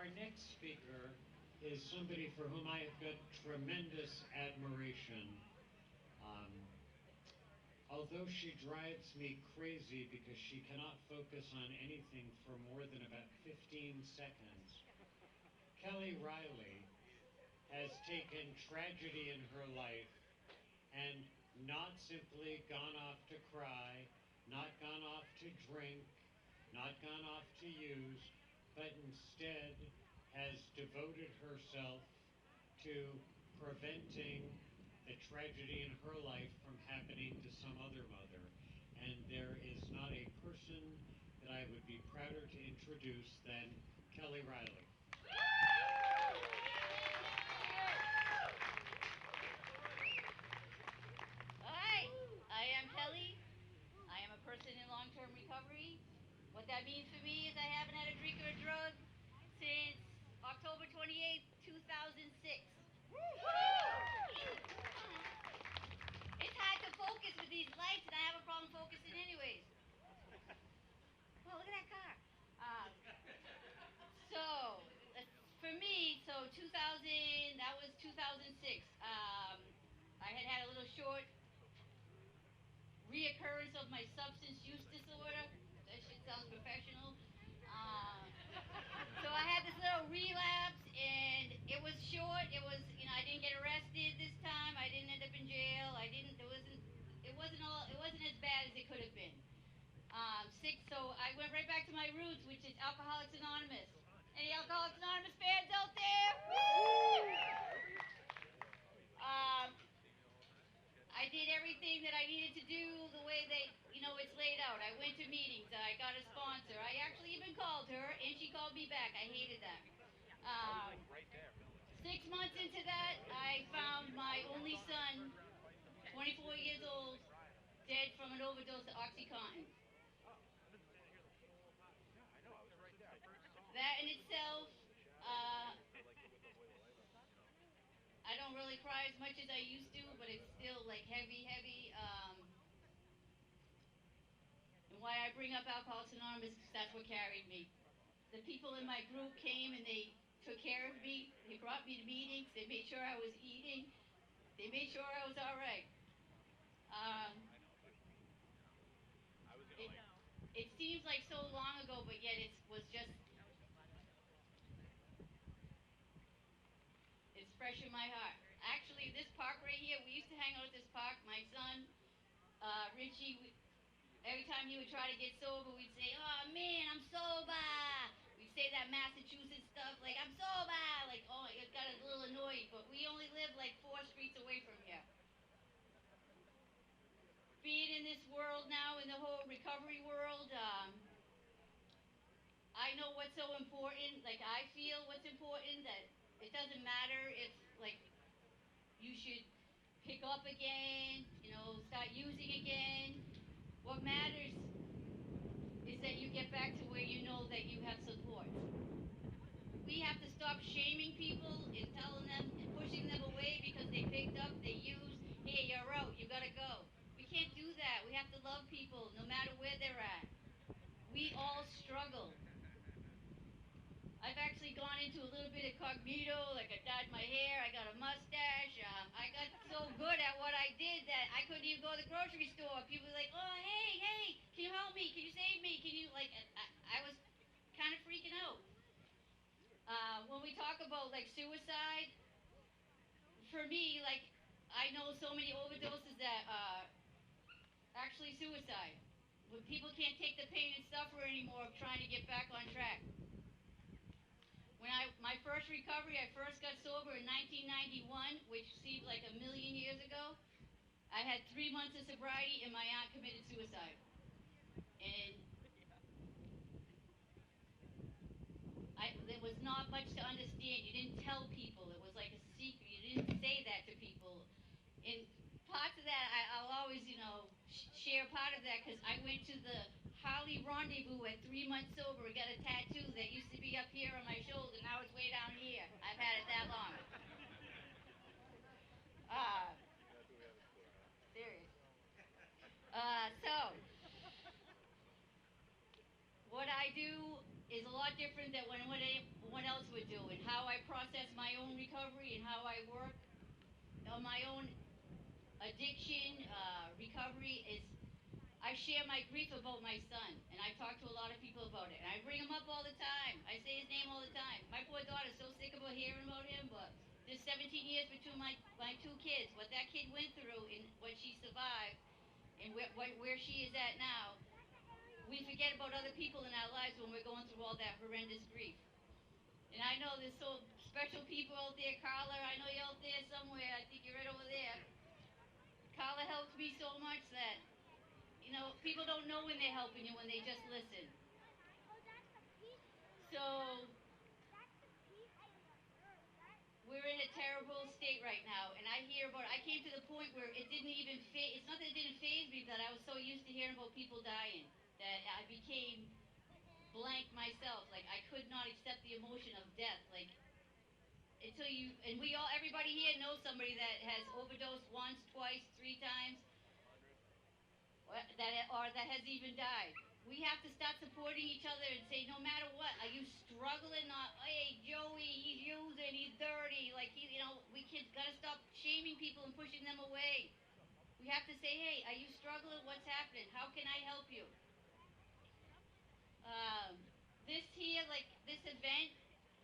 Our next speaker is somebody for whom I have got tremendous admiration. Um, Although she drives me crazy because she cannot focus on anything for more than about 15 seconds, Kelly Riley has taken tragedy in her life and not simply gone off to cry, not gone off to drink, not gone off to use, but instead has devoted herself to preventing the tragedy in her life from happening to some other mother. And there is not a person that I would be prouder to introduce than Kelly Riley. Hi, I am Kelly. I am a person in long-term recovery. What that means for me is I haven't had a drink or a drug since October 28th, 2006. It's hard to focus with these lights, and I have a problem focusing anyways. Oh, look at that car. So, for me, 2000, that was 2006. I had a little short reoccurrence of my substance use disorder. That shit sounds professional. Um, so I had this little relapse, and it was short. It was, I didn't get arrested this time. I didn't end up in jail. I didn't. It wasn't as bad as it could have been. So I went right back to my roots, which is Alcoholics Anonymous. Any Alcoholics Anonymous fans out there? Um, I did everything that I needed to do the way it's laid out. I went to meetings. I got a sponsor. I actually even called her, and she called me back. I hated that. 6 months into that, I found my only son, 24 years old, dead from an overdose of OxyContin. That in itself, I don't really cry as much as I used to, but it's still like heavy, heavy. And why I bring up Alcoholics Anonymous, because that's what carried me. The people in my group came and they took care of me. They brought me to meetings. They made sure I was eating. They made sure I was all right. It seems like so long ago, but yet it was just, it's fresh in my heart. Actually, this park right here, we used to hang out at this park. My son, Richie, every time he would try to get sober, we'd say, "Oh man, I'm sober." We'd say that Massachusetts stuff, like, "I'm sober." Like, oh, it got a little annoying, but we only live like 4 streets away from here. Being in this world now, in the whole recovery world, I know what's so important. Like, I feel what's important, that it doesn't matter if, like, you should pick up again, start using again. What matters is that you get back to where you know that you have support. We have to stop shaming people and telling them and pushing them away because they picked up, they used, "Hey, you're out, you gotta go." We can't do that. We have to love people no matter where they're at. We all struggle. I've actually gone into a little bit of cognito, like I dyed my hair, I got a mustache. I got so good at what I did that I couldn't even go to the grocery store. People were like, "Oh, hey, can you help me? Can you save me? Can you," like, I was kind of freaking out. When we talk about, like, suicide, for me, like, I know so many overdoses that actually suicide. When people can't take the pain and suffer anymore of trying to get back on track. My first recovery, I first got sober in 1991, which seemed like a million years ago. I had 3 months of sobriety, and my aunt committed suicide. And there was not much to understand. You didn't tell people. It was like a secret. You didn't say that to people. And parts of that, I'll always, share part of that, because I went to the Harley Rendezvous at 3 months sober and got a tattoo that used to be up here on my shoulder. Now it's way down here. I've had it that long. Serious. So, what I do is a lot different than what anyone else would do, and how I process my own recovery and how I work on my own addiction recovery is I share my grief about my son, and I talk to a lot of people about it, and I bring him up all the time. I say his name all the time. My poor daughter's so sick about hearing about him, but there's 17 years between my two kids. What that kid went through and what she survived and where she is at now, we forget about other people in our lives when we're going through all that horrendous grief. And I know there's so special people out there. Carla, I know you're out there somewhere. I think you're right over there. Carla helps me so much that, you know, people don't know when they're helping you when they just listen. So, we're in a terrible state right now, and I came to the point where it didn't even it's not that it didn't faze me, but I was so used to hearing about people dying that I became blank myself. Like, I could not accept the emotion of death. Like, until everybody here knows somebody that has overdosed once, twice, 3 times, that has even died. We have to start supporting each other and say, no matter what, are you struggling? Not, hey, Joey, he's using, he's dirty. Like, we kids gotta stop shaming people and pushing them away. We have to say, hey, are you struggling? What's happening? How can I help you? This event,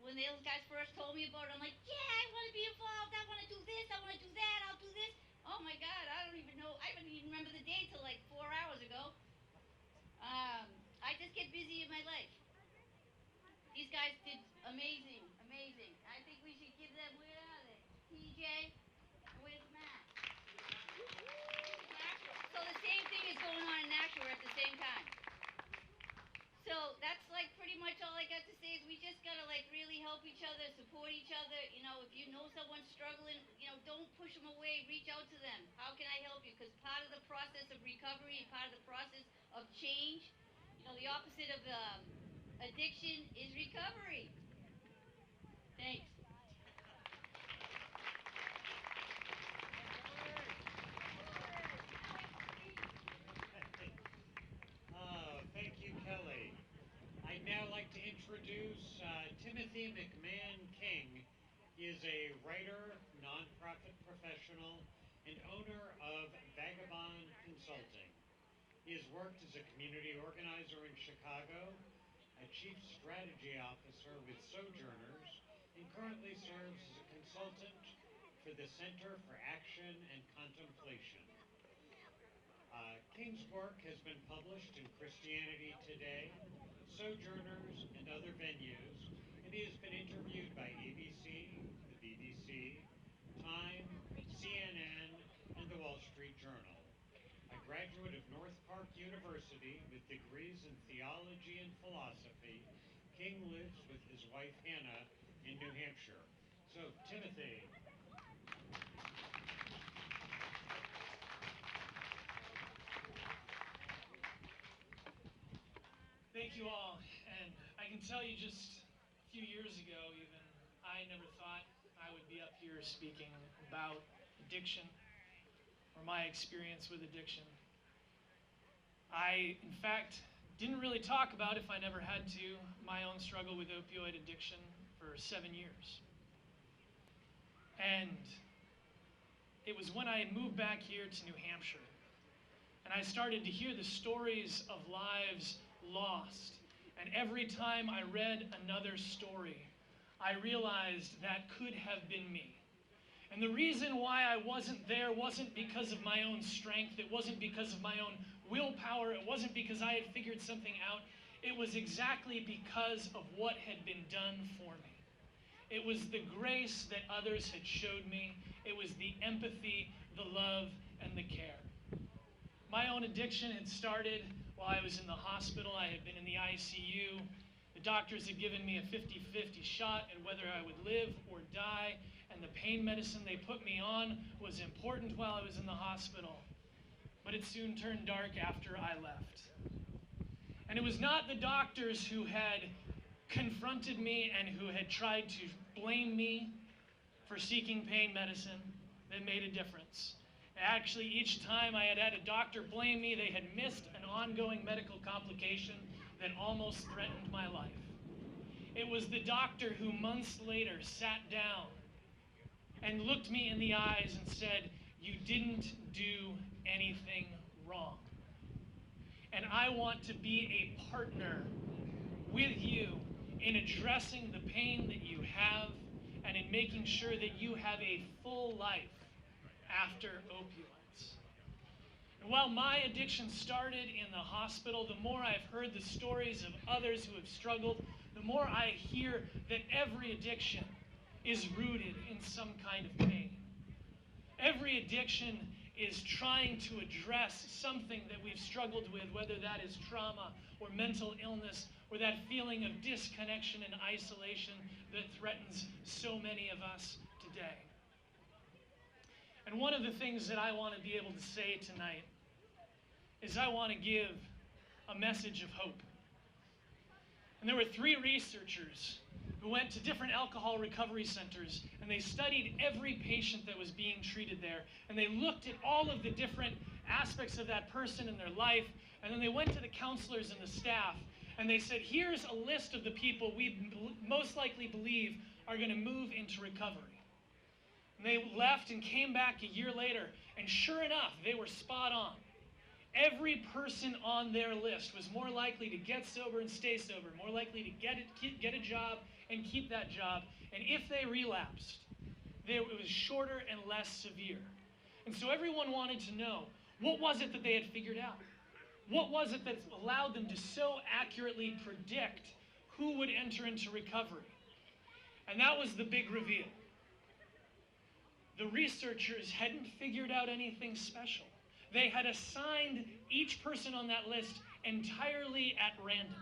when those guys first told me about it, I'm like, yeah, I want to be involved. I want to do this. I want to do that. I'll do this. Oh my God, I don't even know. I didn't even remember the date till like 4 hours ago. I just get busy in my life. These guys did amazing, amazing. I think we should give them, where are they? TJ, where's Matt? So the same thing is going on in Nashua at the same time. So that's like pretty much all I got to say is we just gotta like really help each other, support each other. You know, if you know someone's struggling, don't push them away. Reach out to them. How can I help you? Because part of the process of recovery and part of the process of change, the opposite of addiction is recovery. Thanks. Thank you, Kelly. I'd now like to introduce Timothy McMahon King. He is a writer, nonprofit professional, and owner of Vagabond Consulting. He has worked as a community organizer in Chicago, a chief strategy officer with Sojourners, and currently serves as a consultant for the Center for Action and Contemplation. King's work has been published in Christianity Today, Sojourners, and other venues, and he has been interviewed by ABC, the BBC, Time, CNN, and the Wall Street Journal. A graduate of North Park University with degrees in theology and philosophy, King lives with his wife Hannah in New Hampshire. So, Timothy. Thank you all, and I can tell you just a few years ago even, I never thought I would be up here speaking about addiction or my experience with addiction. I, in fact, didn't really talk about, if I never had to, my own struggle with opioid addiction for 7 years. And it was when I moved back here to New Hampshire, and I started to hear the stories of lives lost. And every time I read another story, I realized that could have been me. And the reason why I wasn't there wasn't because of my own strength. It wasn't because of my own willpower. It wasn't because I had figured something out. It was exactly because of what had been done for me. It was the grace that others had showed me. It was the empathy, the love, and the care. My own addiction had started while I was in the hospital. I had been in the ICU. The doctors had given me a 50-50 shot at whether I would live or die, and the pain medicine they put me on was important while I was in the hospital. But it soon turned dark after I left. And it was not the doctors who had confronted me and who had tried to blame me for seeking pain medicine that made a difference. Actually, each time I had had a doctor blame me, they had missed an ongoing medical complication that almost threatened my life. It was the doctor who months later sat down and looked me in the eyes and said, "You didn't do anything wrong." And I want to be a partner with you in addressing the pain that you have and in making sure that you have a full life after opioids. And while my addiction started in the hospital, the more I've heard the stories of others who have struggled, the more I hear that every addiction is rooted in some kind of pain. Every addiction is trying to address something that we've struggled with, whether that is trauma or mental illness or that feeling of disconnection and isolation that threatens so many of us today. And one of the things that I want to be able to say tonight is I want to give a message of hope. And there were 3 researchers who went to different alcohol recovery centers, and they studied every patient that was being treated there, and they looked at all of the different aspects of that person in their life, and then they went to the counselors and the staff, and they said, here's a list of the people we most likely believe are going to move into recovery. And they left and came back a year later, and sure enough, they were spot on. Every person on their list was more likely to get sober and stay sober, more likely to get a job and keep that job. And if they relapsed, it was shorter and less severe. And so everyone wanted to know, what was it that they had figured out? What was it that allowed them to so accurately predict who would enter into recovery? And that was the big reveal. The researchers hadn't figured out anything special. They had assigned each person on that list entirely at random.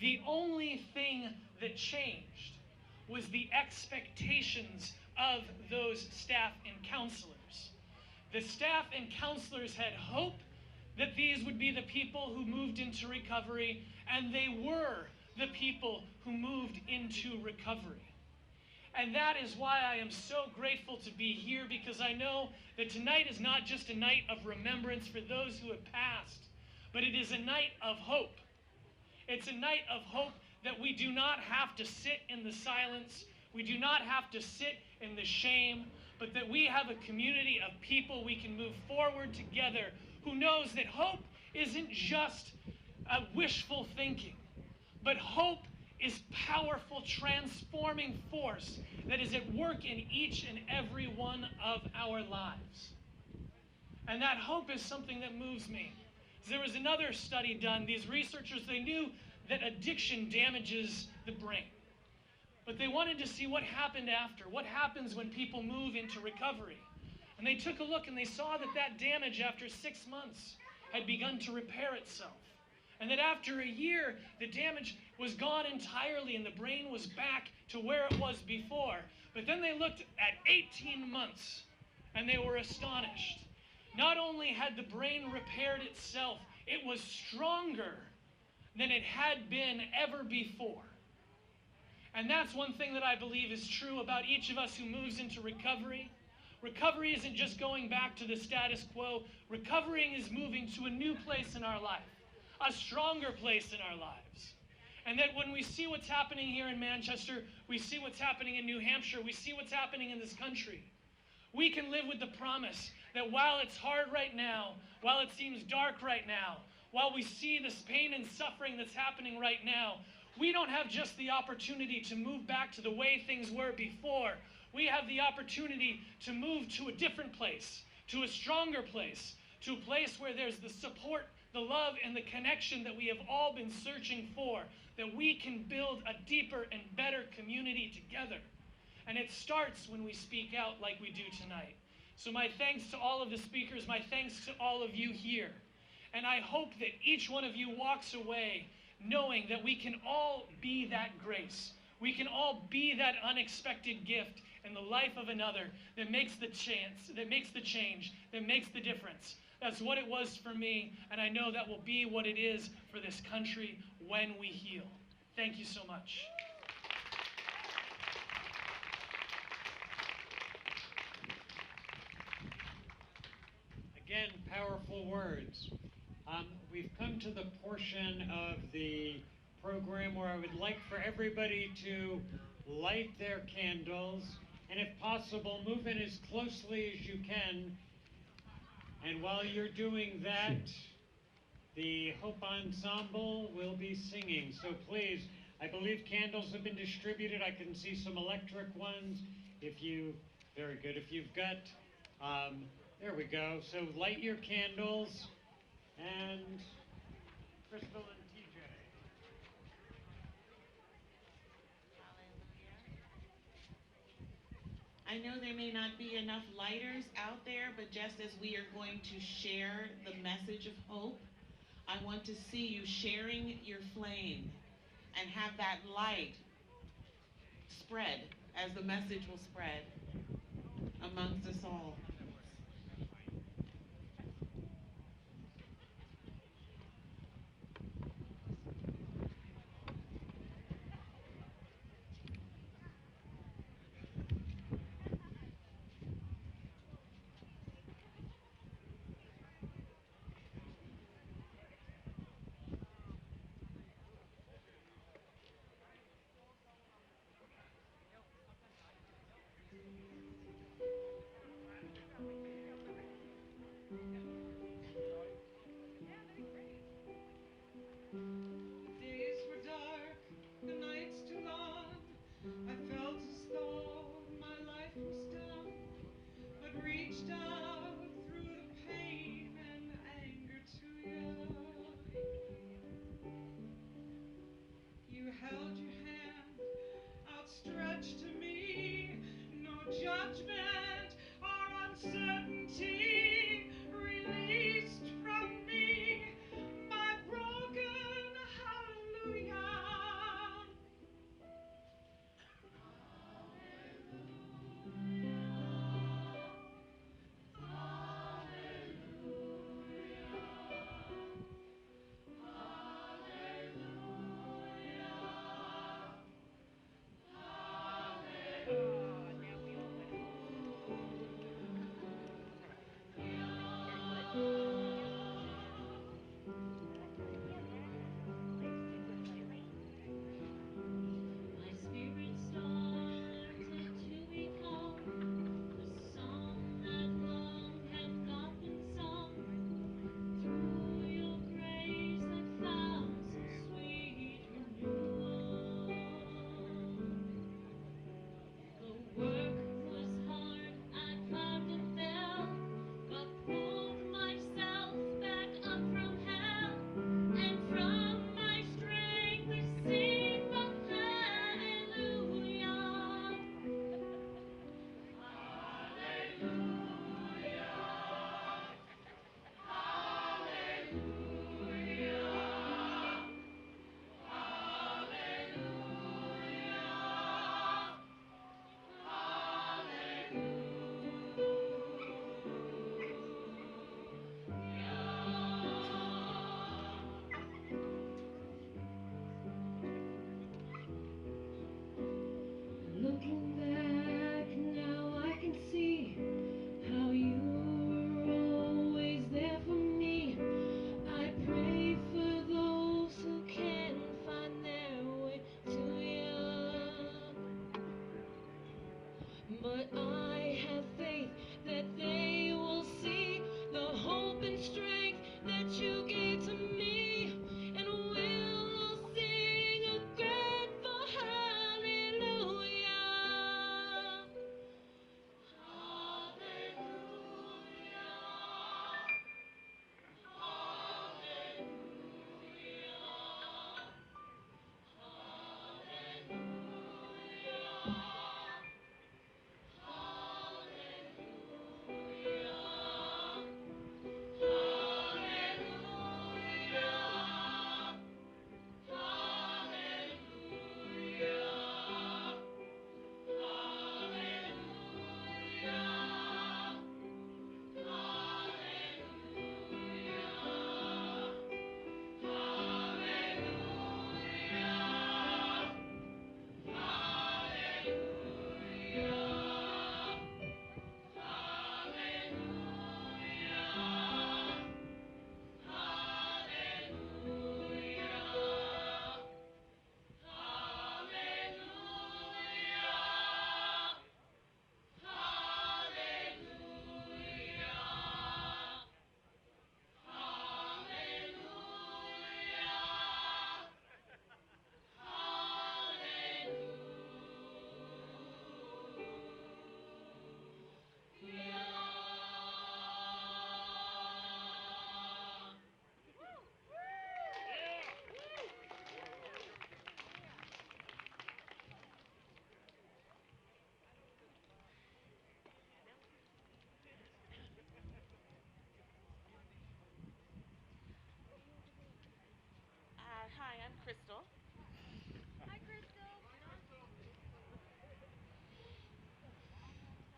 The only thing that changed was the expectations of those staff and counselors. The staff and counselors had hope that these would be the people who moved into recovery, and they were the people who moved into recovery. And that is why I am so grateful to be here, because I know that tonight is not just a night of remembrance for those who have passed, but it is a night of hope. It's a night of hope that we do not have to sit in the silence, we do not have to sit in the shame, but that we have a community of people we can move forward together who knows that hope isn't just a wishful thinking, but hope is powerful, transforming force that is at work in each and every one of our lives. And that hope is something that moves me. There was another study done. These researchers, they knew that addiction damages the brain. But they wanted to see what happened after. What happens when people move into recovery? And they took a look and they saw that that damage after 6 months had begun to repair itself. And that after a year, the damage was gone entirely and the brain was back to where it was before. But then they looked at 18 months and they were astonished. Not only had the brain repaired itself, it was stronger than it had been ever before. And that's one thing that I believe is true about each of us who moves into recovery. Recovery isn't just going back to the status quo. Recovering is moving to a new place in our life, a stronger place in our lives. And that when we see what's happening here in Manchester, we see what's happening in New Hampshire, we see what's happening in this country, we can live with the promise that while it's hard right now, while it seems dark right now, while we see this pain and suffering that's happening right now, we don't have just the opportunity to move back to the way things were before. We have the opportunity to move to a different place, to a stronger place, to a place where there's the support, the love, and the connection that we have all been searching for, that we can build a deeper and better community together. And it starts when we speak out like we do tonight. So my thanks to all of the speakers, my thanks to all of you here. And I hope that each one of you walks away knowing that we can all be that grace. We can all be that unexpected gift in the life of another that makes the change, that makes the difference. That's what it was for me, and I know that will be what it is for this country when we heal. Thank you so much. Again, powerful words. We've come to the portion of the program where I would like for everybody to light their candles, and if possible, move in as closely as you can. And while you're doing that, the Hope Ensemble will be singing. So please, I believe candles have been distributed. I can see some electric ones. Very good. If you've got, there we go. So light your candles, and Crystal and TJ. I know there may not be enough lighters out there, but just as we are going to share the message of hope, I want to see you sharing your flame and have that light spread as the message will spread amongst us all. Days were dark, the nights too long. I felt as though my life was done, but reached out through the pain and anger to you. You held your hand outstretched to me, no judgment or uncertainty released from me my broken hallelujah.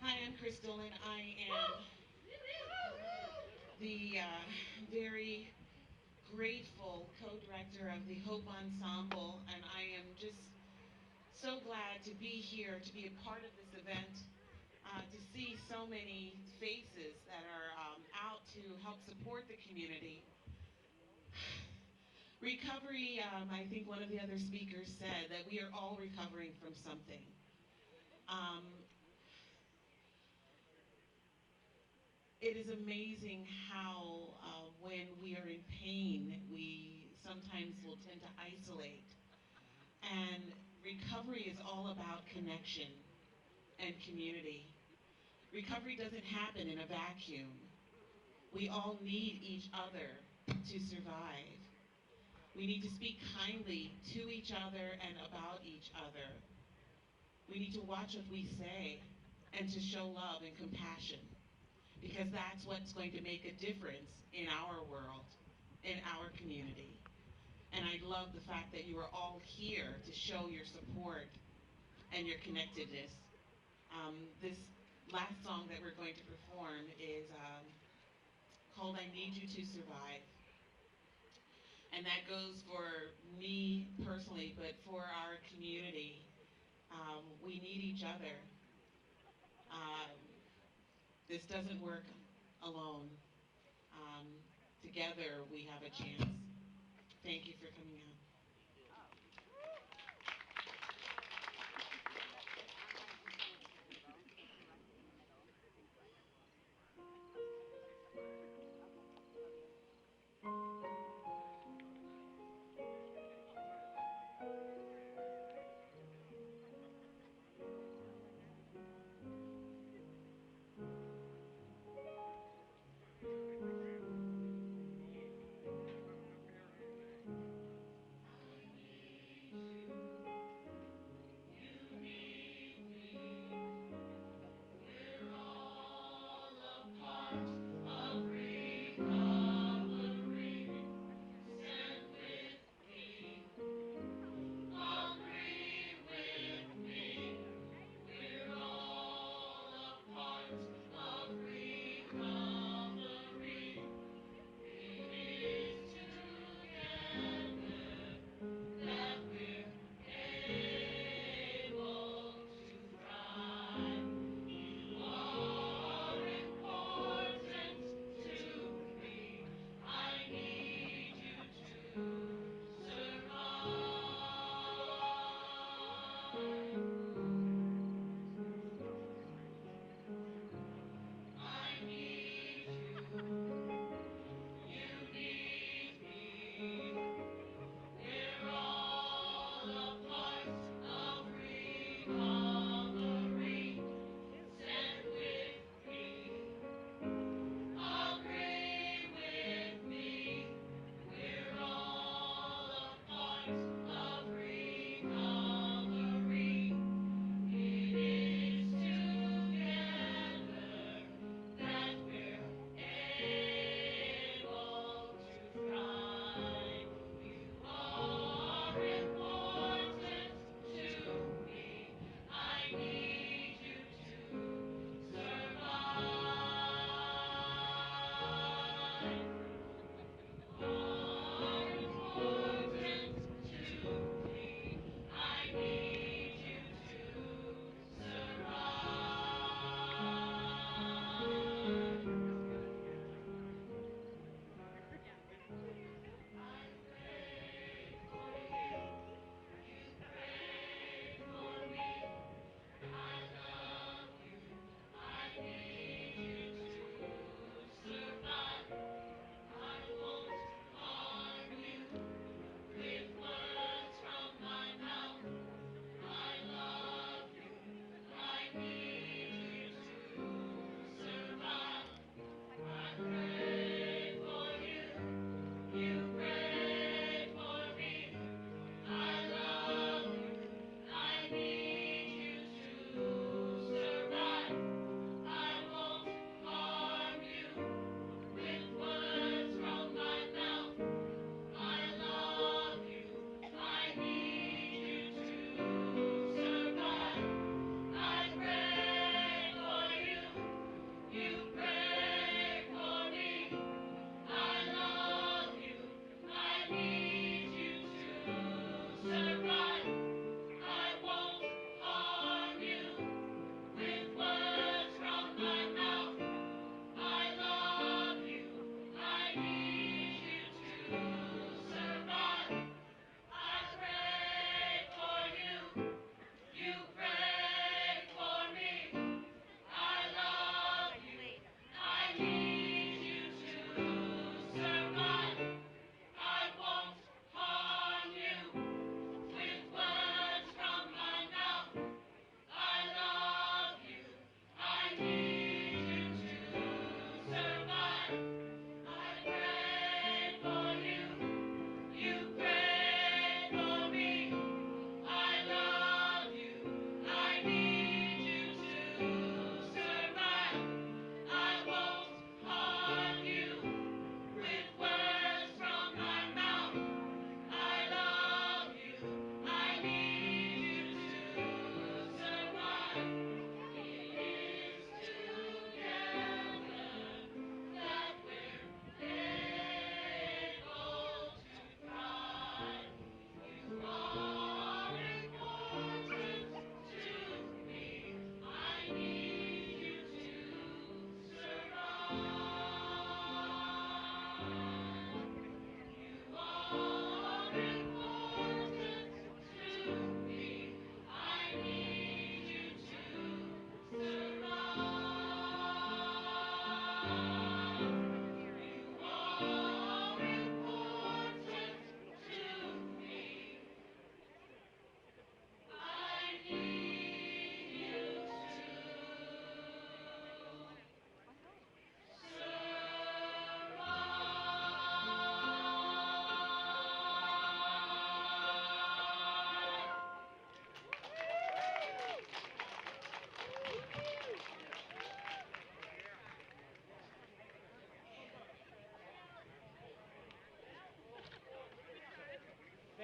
Hi, I'm Crystal, and I am the very grateful co-director of the Hope Ensemble, and I am just so glad to be here, to be a part of this event, to see so many faces that are out to help support the community. Recovery, I think one of the other speakers said that we are all recovering from something. It is amazing how when we are in pain, we sometimes will tend to isolate. And recovery is all about connection and community. Recovery doesn't happen in a vacuum. We all need each other to survive. We need to speak kindly to each other and about each other. We need to watch what we say and to show love and compassion, because that's what's going to make a difference in our world, in our community. And I love the fact that you are all here to show your support and your connectedness. This last song that we're going to perform is called I Need You to Survive. And that goes for me personally, but for our community. We need each other. This doesn't work alone. Together we have a chance. Thank you for coming out.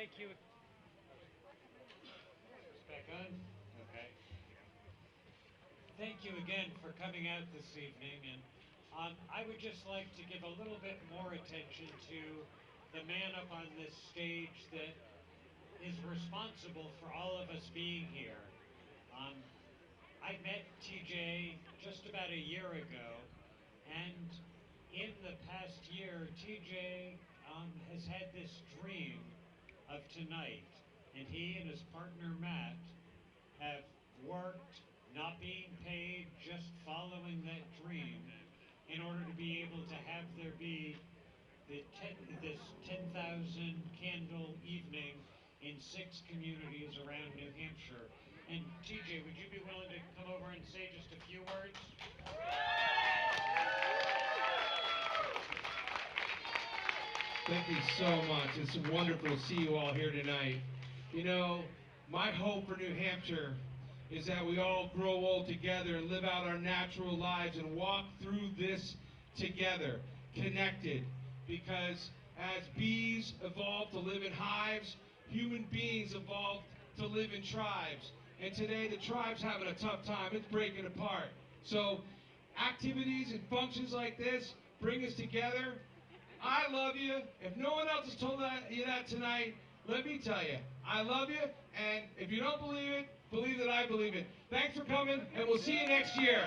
Thank you. It's back on? Okay. Thank you again for coming out this evening, and I would just like to give a little bit more attention to the man up on this stage that is responsible for all of us being here. I met TJ just about a year ago, and in the past year, TJ has had this dream of tonight, and he and his partner Matt have worked, not being paid, just following that dream, in order to be able to have there be this 10,000 candle evening in 6 communities around New Hampshire. And TJ, would you be willing to come over and say just a few words? Thank you so much. It's wonderful to see you all here tonight. You know, my hope for New Hampshire is that we all grow old together and live out our natural lives and walk through this together, connected. Because as bees evolved to live in hives, human beings evolved to live in tribes. And today the tribe's having a tough time. It's breaking apart. So activities and functions like this bring us together. I love you. If no one else has told you that tonight, let me tell you, I love you. And if you don't believe it, believe that I believe it. Thanks for coming, and we'll see you next year.